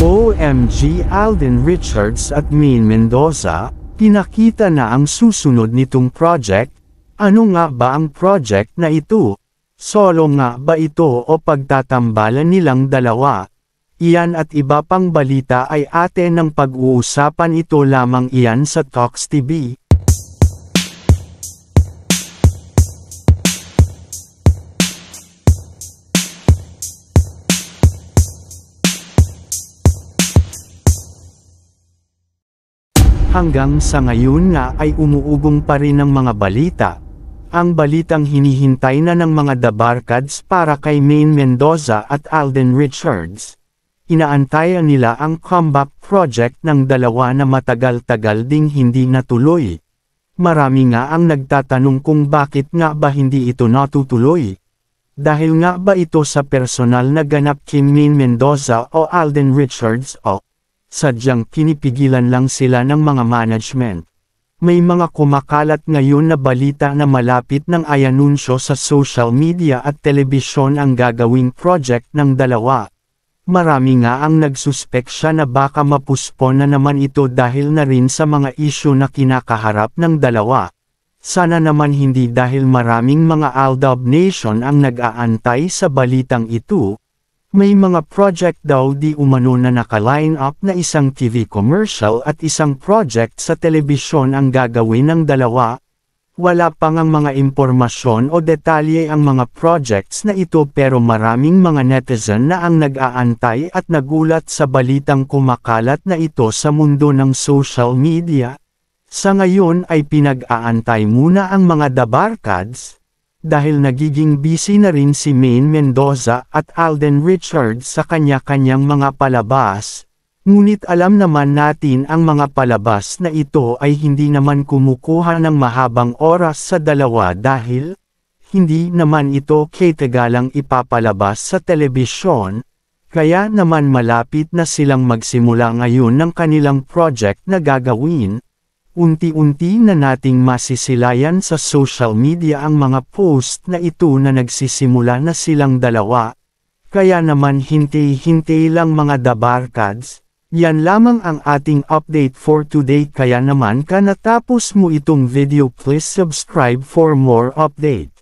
OMG, Alden Richards at Maine Mendoza, pinakita na ang susunod nitong project. Ano nga ba ang project na ito? Solo nga ba ito o pagtatambalan nilang dalawa? Iyan at iba pang balita ay atin ng pag-uusapan, ito lamang iyan sa Talks TV. Hanggang sa ngayon nga ay umuugong pa rin ang mga balita. Ang balitang hinihintay na ng mga dabarkads para kay Maine Mendoza at Alden Richards. Inaantayan nila ang comeback project ng dalawa na matagal-tagal ding hindi natuloy. Marami nga ang nagtatanong kung bakit nga ba hindi ito natutuloy. Dahil nga ba ito sa personal na ganap kay Maine Mendoza o Alden Richards o sadyang pinipigilan lang sila ng mga management? May mga kumakalat ngayon na balita na malapit ng ayanunsyo sa social media at telebisyon ang gagawing project ng dalawa. Marami nga ang nagsuspeksya na baka mapuspon na naman ito dahil na rin sa mga isyu na kinakaharap ng dalawa. Sana naman hindi, dahil maraming mga Aldab Nation ang nag-aantay sa balitang ito. May mga project daw di umano na naka-line up na isang TV commercial at isang project sa telebisyon ang gagawin ng dalawa. Wala pang ang mga impormasyon o detalye ang mga projects na ito, pero maraming mga netizen na ang nag-aantay at nagulat sa balitang kumakalat na ito sa mundo ng social media. Sa ngayon ay pinag-aantay muna ang mga dabarkads, dahil nagiging busy na rin si Maine Mendoza at Alden Richards sa kanya-kanyang mga palabas. Ngunit alam naman natin ang mga palabas na ito ay hindi naman kumukuha ng mahabang oras sa dalawa, dahil hindi naman ito katagalang ipapalabas sa telebisyon. Kaya naman malapit na silang magsimula ngayon ng kanilang project na gagawin. Unti-unti na nating masisilayan sa social media ang mga post na ito na nagsisimula na silang dalawa. Kaya naman hintay-hintay lang mga dabarkads. Yan lamang ang ating update for today. Kaya naman natapos mo itong video, please subscribe for more updates.